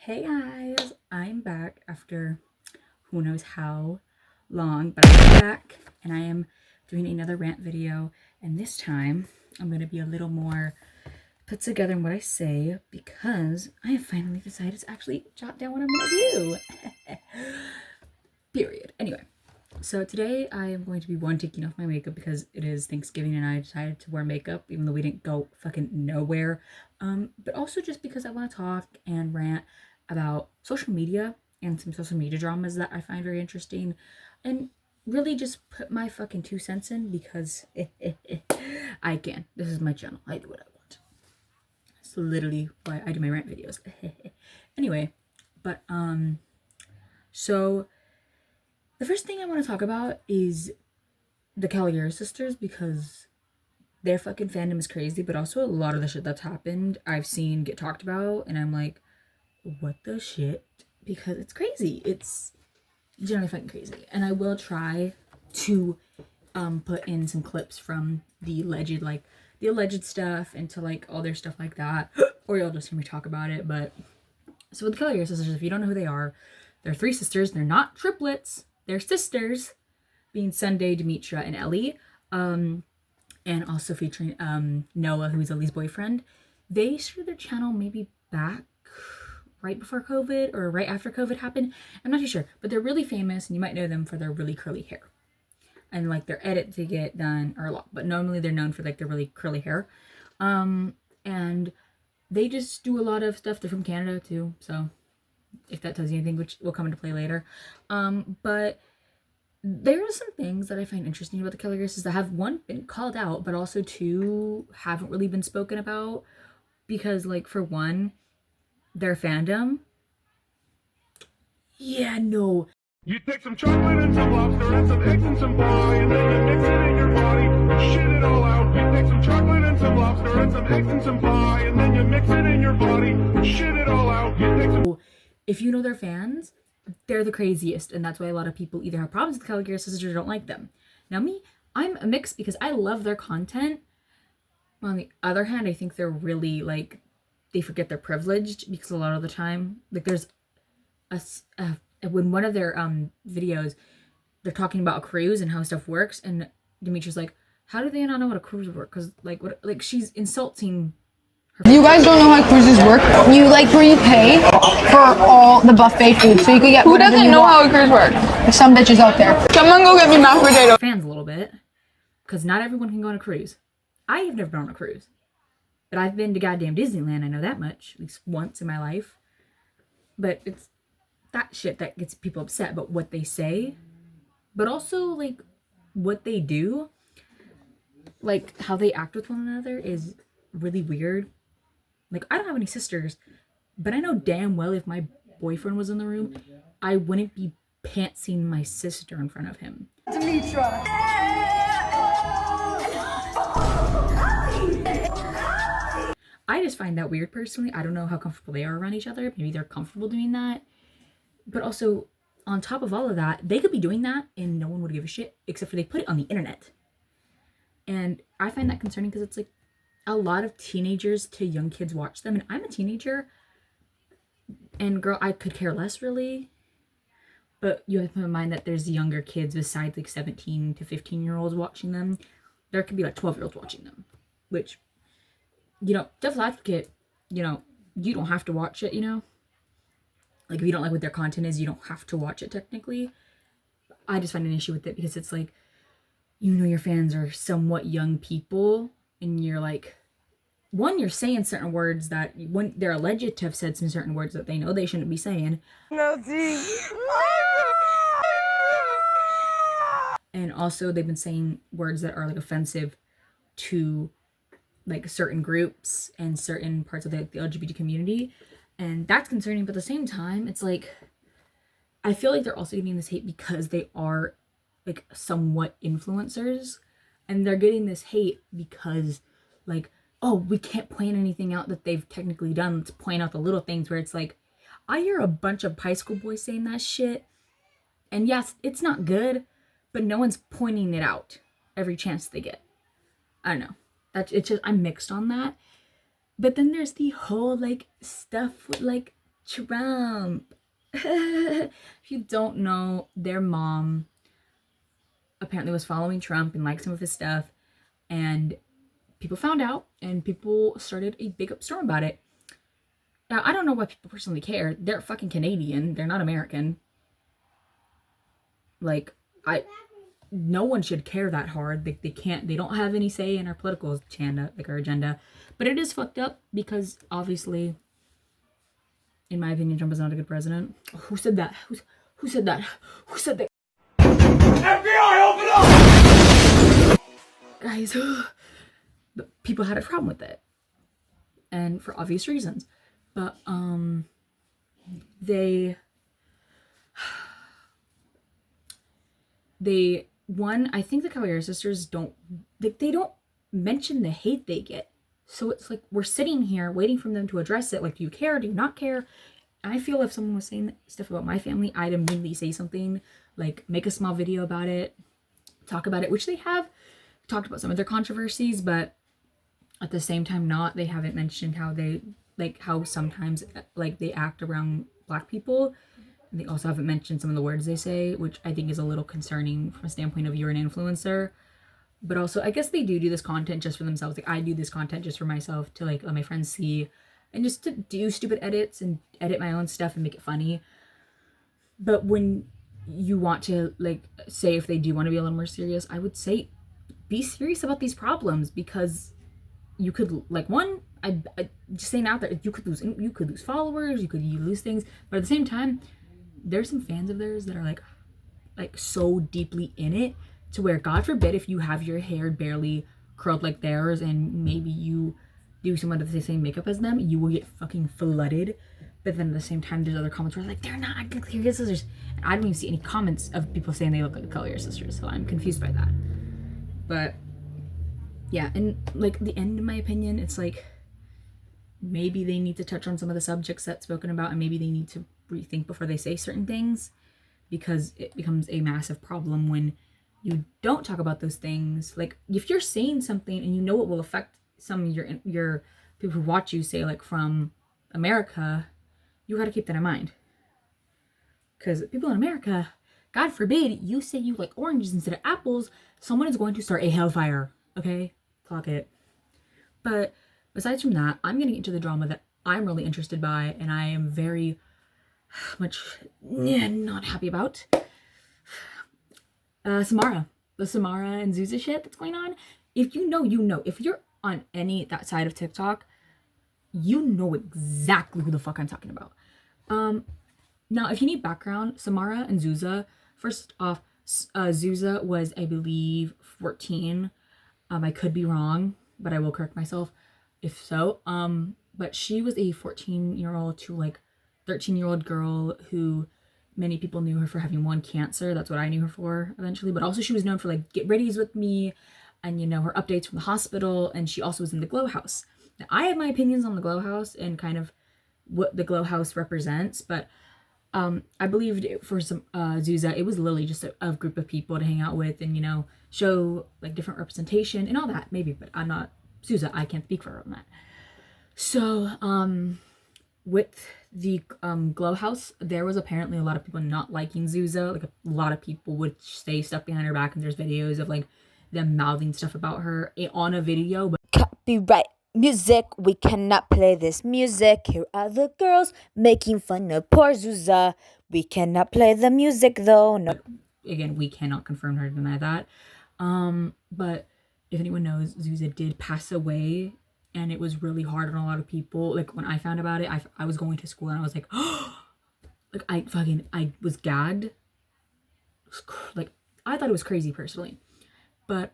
Hey guys, I'm back after who knows how long, but I'm back and I am doing another rant video, and this time I'm going to be a little more put together in what I say because I have finally decided to actually jot down what I'm going to do. Period. Anyway, so today I am going to be taking off my makeup because it is Thanksgiving and I decided to wear makeup even though we didn't go fucking nowhere. But also just because I want to talk and rant about social media and some social media dramas that I find very interesting, and really just put my fucking 2 cents in because I can. This is my channel. I do what I want. It's literally why I do my rant videos. Anyway, but so the first thing I want to talk about is the Caligari sisters, because their fucking fandom is crazy, but also a lot of the shit that's happened I've seen get talked about, and I'm like, what the shit? Because it's crazy. It's generally fucking crazy. And I will try to put in some clips from the alleged stuff into like all their stuff like that, or you'll just hear me talk about it. But so with the Caligari sisters, if you don't know who they are, they're three sisters. They're not triplets. They're sisters, being Sunday, Demetra, and Ellie. And also featuring Noah, who is Ellie's boyfriend. They started their channel maybe back right before COVID or right after COVID happened. I'm not too sure, but they're really famous, and you might know them for their really curly hair and like their edits they get done are a lot, but normally they're known for like their really curly hair. And they just do a lot of stuff. They're from Canada too, so if that tells you anything, which will come into play later. But there are some things that I find interesting about the Caligari sisters that have, one, been called out, but also two, haven't really been spoken about, because like for one, their fandom, You take some chocolate and some lobster and some eggs and some pie, and then you mix it in your body and shit it all out. You take some chocolate and some lobster and some eggs and some pie, and then you mix it in your body and shit it all out. You take some... If you know their fans, they're the craziest, and that's why a lot of people either have problems with the Caligari sisters or don't like them. Now me, I'm a mix because I love their content. On the other hand, I think they're really like, they forget they're privileged, because a lot of the time, like there's when one of their videos, they're talking about a cruise and how stuff works, and Demetria's like, how do they not know what a cruise works? Because like she's insulting her. You guys don't know how cruises work. You like where you pay for all the buffet food, so you could get. Who doesn't know how a cruise works? There's some bitches out there. Someone go get me mashed potato. Fans a little bit, because not everyone can go on a cruise. I have never been on a cruise, but I've been to goddamn Disneyland. I know that much, at least once in my life. But it's that shit that gets people upset about what they say, but also like what they do, like how they act with one another is really weird. Like, I don't have any sisters, but I know damn well if my boyfriend was in the room, I wouldn't be pantsing my sister in front of him. Demetra. I just find that weird personally. I don't know how comfortable they are around each other. Maybe they're comfortable doing that. But also, on top of all of that, they could be doing that and no one would give a shit, except for they put it on the internet. And I find that concerning because it's like a lot of teenagers to young kids watch them. And I'm a teenager. And girl, I could care less really. But you have to keep in mind that there's younger kids besides like 17 to 15-year-olds watching them. There could be like 12-year-olds watching them. Which, devil's advocate, you don't have to watch it, Like, if you don't like what their content is, you don't have to watch it technically. I just find an issue with it because it's like, your fans are somewhat young people, and you're like, one, you're saying certain words that when they're alleged to have said some certain words that they know they shouldn't be saying. No, see. And also they've been saying words that are like offensive to like certain groups and certain parts of the LGBT community. And that's concerning, but at the same time, it's like, I feel like they're also getting this hate because they are like somewhat influencers, and they're getting this hate because like, oh, we can't point anything out that they've technically done. Let's point out the little things, where it's like, I hear a bunch of high school boys saying that shit, and yes, it's not good, but no one's pointing it out every chance they get. I don't know. It's just, I'm mixed on that. But then there's the whole like stuff with like Trump. If you don't know, their mom apparently was following Trump and liked some of his stuff, and people found out, and people started a big storm about it. Now, I don't know why people personally care. They're fucking Canadian. They're not American. Like, no one should care that hard. They can't, they don't have any say in our political agenda, like our agenda. But it is fucked up because obviously, in my opinion, Trump is not a good president. Who said that? Who said that? Who said that? FBI, open up! Guys, but people had a problem with it. And for obvious reasons. But, they one, I think the Cavalier sisters don't, they don't mention the hate they get. So it's like we're sitting here waiting for them to address it. Like, do you care? Do you not care? I feel if someone was saying stuff about my family, I'd immediately say something, like make a small video about it, talk about it, which they have talked about some of their controversies, but at the same time not. They haven't mentioned how they, like, how sometimes, like, they act around Black people. And they also haven't mentioned some of the words they say, which I think is a little concerning from a standpoint of you're an influencer. But also, I guess they do this content just for themselves. Like, I do this content just for myself to, like, let my friends see and just to do stupid edits and edit my own stuff and make it funny. But when you want to, like, say if they do want to be a little more serious, I would say be serious about these problems, because you could, like, one, I just saying out there, you could lose followers, you lose things, but at the same time, there's some fans of theirs that are like so deeply in it to where, God forbid, if you have your hair barely curled like theirs and maybe you do some of the same makeup as them, you will get fucking flooded. But then at the same time, there's other comments where like, they're not acting like your sisters, and I don't even see any comments of people saying they look like the Collier sisters, so I'm confused by that. But yeah, and like the end, in my opinion, it's like maybe they need to touch on some of the subjects that's spoken about, and maybe they need to rethink before they say certain things, because it becomes a massive problem when you don't talk about those things. Like, if you're saying something and you know it will affect some of your people who watch you, say like from America, you got to keep that in mind, because people in America, God forbid you say you like oranges instead of apples, someone is going to start a hellfire. Okay, clock it. But besides from that, I'm going to get into the drama that I'm really interested by, and I am very much not happy about. Samara. The Samara and Zuza shit that's going on. If you know, you know. If you're on that side of TikTok, you know exactly who the fuck I'm talking about. Now, if you need background, Samara and Zuza, first off, Zuza was, I believe, 14. I could be wrong, but I will correct myself if so. But she was a 14-year-old to like 13-year-old girl who many people knew her for having one, cancer. That's what I knew her for eventually. But also she was known for like Get Ready's with Me and, you know, her updates from the hospital. And she also was in the Glow House. Now, I have my opinions on the Glow House and kind of what the Glow House represents, but I believed for some Zuza, it was literally just a group of people to hang out with and, you know, show like different representation and all that, maybe, but I'm not Zuza, I can't speak for her on that. So with the Glow House, there was apparently a lot of people not liking Zuza. Like, a lot of people would say stuff behind her back, and there's videos of like them mouthing stuff about her on a video. But copyright music, we cannot play this music. Here are the girls making fun of poor Zuza. We cannot play the music though. No. Again, we cannot confirm or deny that. But if anyone knows, Zuza did pass away, and it was really hard on a lot of people. Like, when I found about it, I was going to school and I was like, oh, like I was gagged. Like, I thought it was crazy personally. But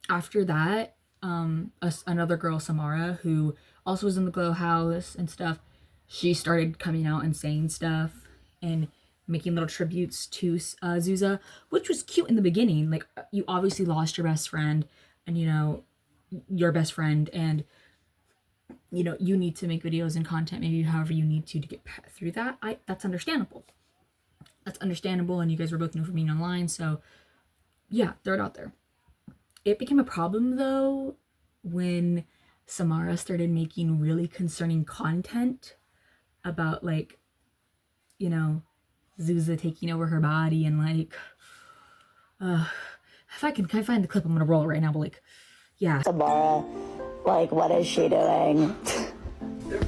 after that, another girl, Samara, who also was in the Glow House and stuff, she started coming out and saying stuff and making little tributes to Zuza, which was cute in the beginning. Like, you obviously lost your best friend, and, you know, your best friend, and, you know, you need to make videos and content maybe however you need to get through that. That's understandable. That's understandable, and you guys were both known for being online, so yeah, throw it out there. It became a problem though when Samara started making really concerning content about like, you know, Zuza taking over her body and like, if can I find the clip? I'm gonna roll it right now. But like, yeah. Samara, like, what is she doing?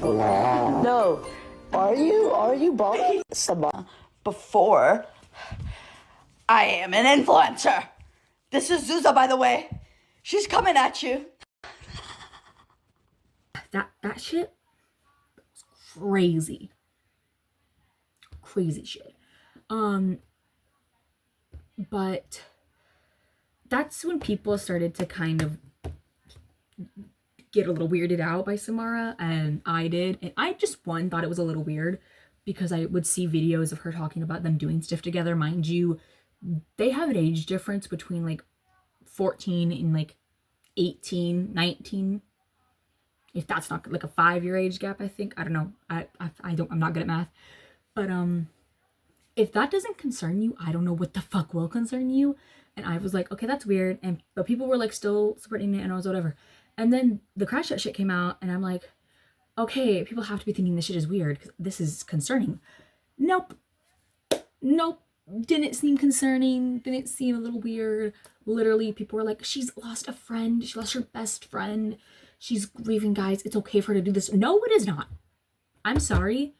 No. Are you bald? Samara. Before I am an influencer. This is Zuza, by the way. She's coming at you. That shit was crazy. Crazy shit. But that's when people started to kind of get a little weirded out by Samara, and I did. And I just thought it was a little weird because I would see videos of her talking about them doing stuff together. Mind you, they have an age difference between like 14 and like 18, 19. If that's not like a 5-year age gap, I think. I don't know. I'm not good at math. But if that doesn't concern you, I don't know what the fuck will concern you. And I was like, okay, that's weird. But people were like still supporting it, and I was whatever. And then the Crash Out shit came out, and I'm like, okay, people have to be thinking this shit is weird because this is concerning. Nope. Didn't seem concerning. Didn't seem a little weird. Literally, people were like, she's lost a friend. She lost her best friend. She's grieving, guys. It's okay for her to do this. No, it is not. I'm sorry.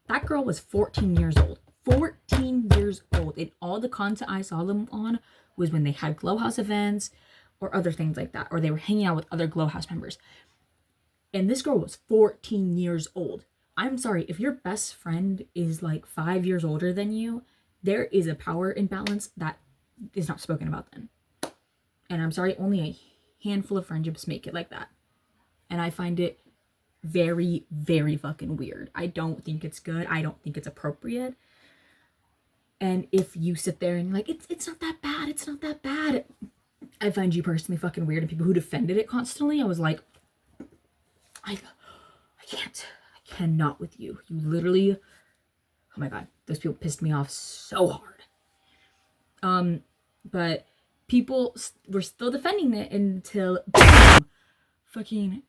That girl was 14 years old. 14 years old. And all the content I saw them on was when they had Glow House events or other things like that. Or they were hanging out with other Glow House members. And this girl was 14 years old. I'm sorry. If your best friend is like 5 years older than you, there is a power imbalance that is not spoken about then. And I'm sorry, only a handful of friendships make it like that. And I find it very, very fucking weird. I don't think it's good. I don't think it's appropriate. And if you sit there and you're like, it's not that bad, it's not that bad, I find you personally fucking weird. And people who defended it constantly, I was like, I cannot with you. You literally, oh my God, those people pissed me off so hard. But people were still defending it until fucking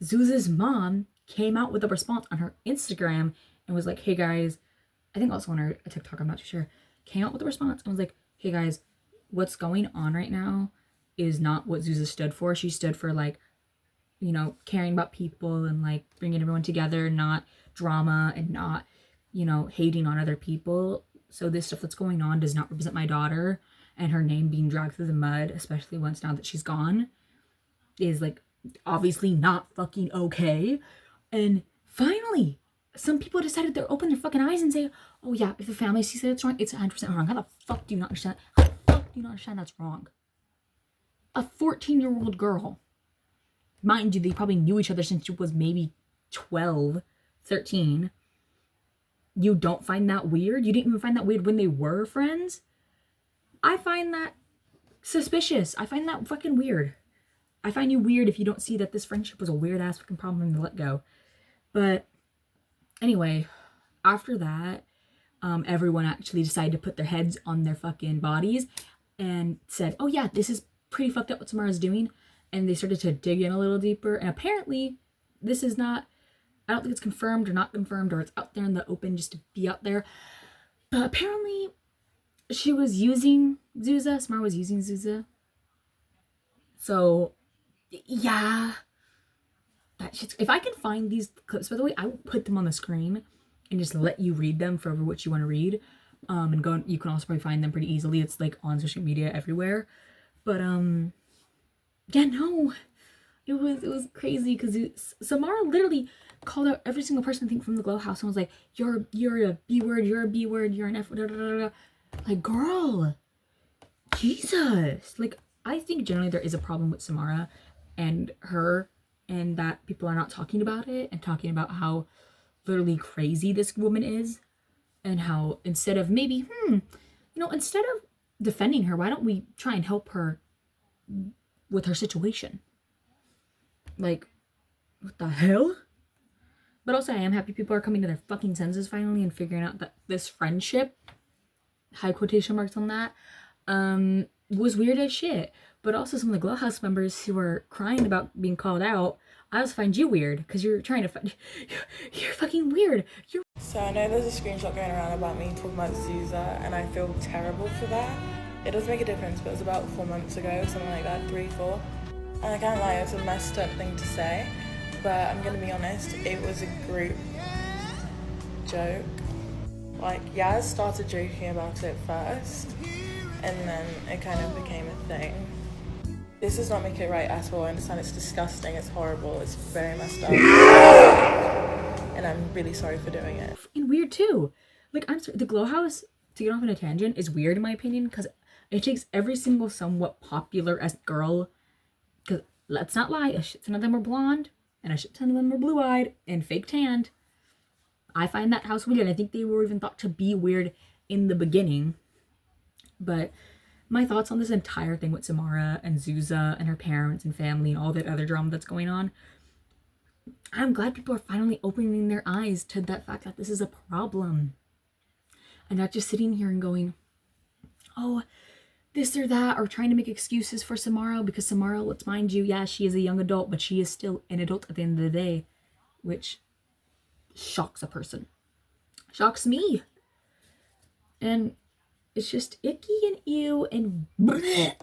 Zuza's mom came out with a response on her Instagram and was like, hey guys, I think also on her TikTok, I'm not too sure, came out with a response and was like, hey guys, what's going on right now is not what Zuza stood for. She stood for like, you know, caring about people and like bringing everyone together, not drama and not, you know, hating on other people. So this stuff that's going on does not represent my daughter, and her name being dragged through the mud, especially once now that she's gone, is like obviously not fucking okay. And finally, some people decided to open their fucking eyes and say, oh yeah, if the family sees that it's wrong, it's 100% wrong. How the fuck do you not understand? How the fuck do you not understand that's wrong? A 14-year-old girl. Mind you, they probably knew each other since she was maybe 12, 13. You don't find that weird? You didn't even find that weird when they were friends? I find that suspicious. I find that fucking weird. I find you weird if you don't see that this friendship was a weird ass fucking problem to let go. But anyway, after that, everyone actually decided to put their heads on their fucking bodies and said, oh yeah, this is pretty fucked up what Samara's doing. And they started to dig in a little deeper. And apparently, this is not, I don't think it's confirmed or not confirmed, or it's out there in the open just to be out there. But apparently, she was using Zuza. Samara was using Zuza. So, yeah. That shit's, if I can find these clips, by the way, I will put them on the screen and just let you read them for what you want to read. And go, you can also probably find them pretty easily. It's like on social media everywhere. But, yeah, no, it was crazy because Samara literally called out every single person I think from the Glow House and was like, you're a B word, you're a B word, you're an F word, like, girl, Jesus. Like, I think generally there is a problem with Samara and her, and that people are not talking about it and talking about how literally crazy this woman is, and how instead of maybe, instead of defending her, why don't we try and help her with her situation? Like, what the hell? But also, I am happy people are coming to their fucking senses finally and figuring out that this friendship, high quotation marks on that, was weird as shit. But also some of the Glow House members who were crying about being called out I also find you weird because you're trying to find. You're fucking weird. You're. So I know there's a screenshot going around about me talking about Zuza, and I feel terrible for that. It does make a difference, but it was about 4 months ago, something like that, 3, 4. And I can't lie, it's a messed up thing to say, but I'm gonna be honest, it was a group joke. Like, Yaz started joking about it first, and then it kind of became a thing. This does not make it right at all. I understand it's disgusting, it's horrible, it's very messed up. And I'm really sorry for doing it. And weird too. Like, I'm sorry, the Glow House, to get off on a tangent, is weird in my opinion because it takes every single somewhat popular-esque girl, because let's not lie, a shit ton of them are blonde, and a shit ton of them are blue-eyed and fake tanned. I find that house weird, and I think they were even thought to be weird in the beginning. But my thoughts on this entire thing with Samara and Zuza and her parents and family and all that other drama that's going on, I'm glad people are finally opening their eyes to that fact that this is a problem. And not just sitting here and going, oh, this or that, or trying to make excuses for Samara, because Samara, let's mind you, yeah, she is a young adult, but she is still an adult at the end of the day, which shocks a person. Shocks me. And it's just icky and ew and bleh.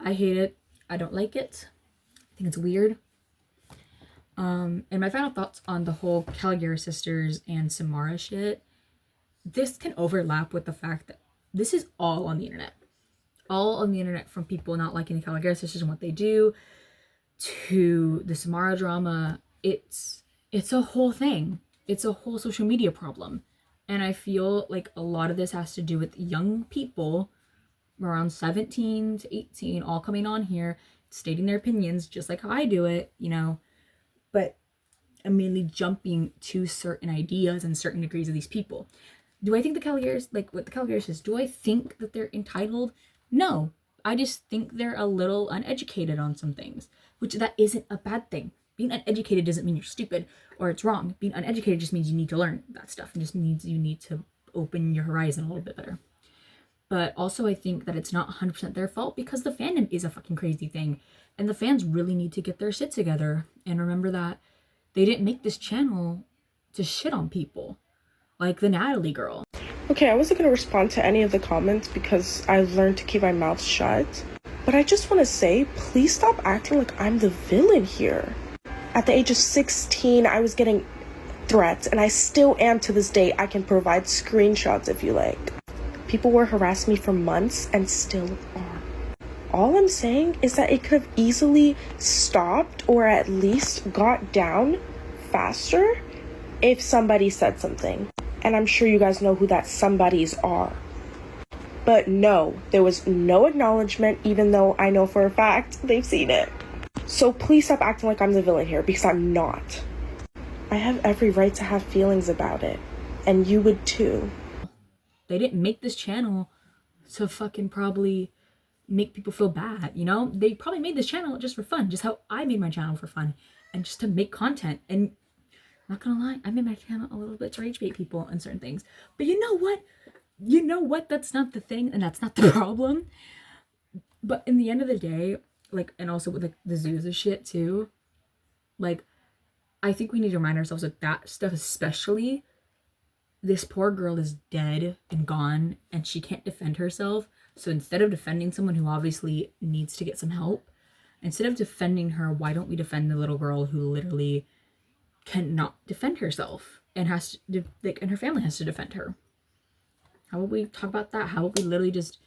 I hate it. I don't like it. I think it's weird. And my final thoughts on the whole Caligari sisters and Samara shit. This can overlap with the fact that this is all on the internet. All on the internet, from people not liking the Caligari sisters and what they do to the Samara drama. It's a whole thing. It's a whole social media problem. And I feel like a lot of this has to do with young people around 17 to 18 all coming on here, stating their opinions just like how I do it, you know, but immediately jumping to certain ideas and certain degrees of these people. Do I think the Caligaris, like what the Caligaris is, do I think that they're entitled? No. I just think they're a little uneducated on some things, which that isn't a bad thing. Being uneducated doesn't mean you're stupid or it's wrong. Being uneducated just means you need to learn that stuff and just means you need to open your horizon a little bit better. But also I think that it's not 100% their fault because the fandom is a fucking crazy thing. And the fans really need to get their shit together and remember that they didn't make this channel to shit on people. Like the Natalie girl. Okay, I wasn't going to respond to any of the comments because I've learned to keep my mouth shut. But I just want to say, please stop acting like I'm the villain here. At the age of 16, I was getting threats, and I still am to this day. I can provide screenshots if you like. People were harassing me for months and still are. All I'm saying is that it could have easily stopped or at least got down faster if somebody said something. And I'm sure you guys know who that somebodies are. But no, there was no acknowledgement, even though I know for a fact they've seen it. So please stop acting like I'm the villain here, because I'm not. I have every right to have feelings about it. And you would too. They didn't make this channel to fucking probably make people feel bad, you know? They probably made this channel just for fun, just how I made my channel for fun, and just to make content. And not gonna lie, I made my channel a little bit to rage bait people and certain things. But you know what? You know what? That's not the thing, and that's not the problem. But in the end of the day, like, and also with like the Zuza shit too, like, I think we need to remind ourselves that that stuff, especially, this poor girl is dead and gone, and she can't defend herself. So instead of defending someone who obviously needs to get some help, instead of defending her, why don't we defend the little girl who literally cannot defend herself and has to, like, and her family has to defend her? How about we talk about that? How about we literally just,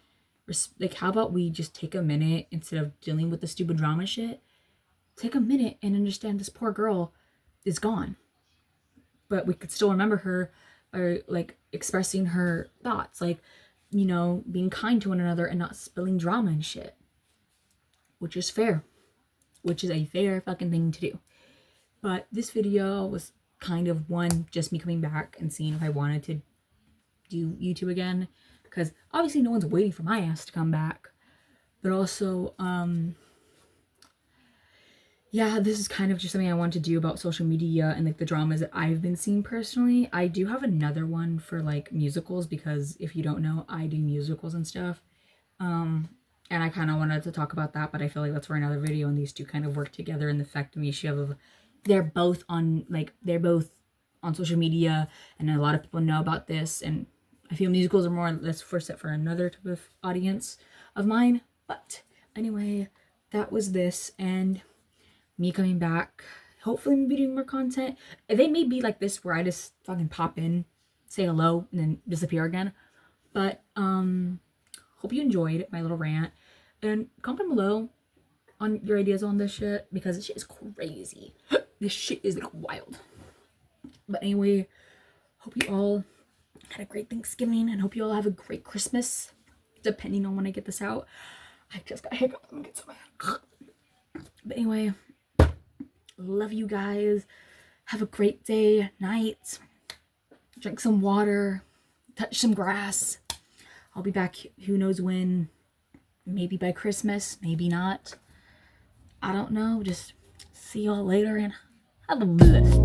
like, how about we just take a minute instead of dealing with the stupid drama shit? Take a minute and understand this poor girl is gone. But we could still remember her, or like expressing her thoughts, like, you know, being kind to one another and not spilling drama and shit. Which is fair. Which is a fair fucking thing to do. But this video was kind of one, just me coming back and seeing if I wanted to do YouTube again, because obviously no one's waiting for my ass to come back. But also, yeah, this is kind of just something I want to do about social media and like the dramas that I've been seeing personally. I do have another one for like musicals, because if you don't know, I do musicals and stuff. And I kind of wanted to talk about that, but I feel like that's for another video. And these two kind of work together in the fact of Misha, they're both on social media, and a lot of people know about this. And I feel musicals are more or less set for another type of audience of mine. But anyway, that was this, and me coming back. Hopefully I'm doing more content. They may be like this where I just fucking pop in, say hello, and then disappear again. But hope you enjoyed my little rant. And comment below on your ideas on this shit, because this shit is crazy. This shit is like wild. But anyway, hope you all had a great Thanksgiving, and hope you all have a great Christmas, depending on when I get this out. I just got hiccups. I'm gonna get so mad. But anyway, love you guys. Have a great day, night. Drink some water. Touch some grass. I'll be back who knows when. Maybe by Christmas, maybe not. I don't know. Just see y'all later, and have a blessed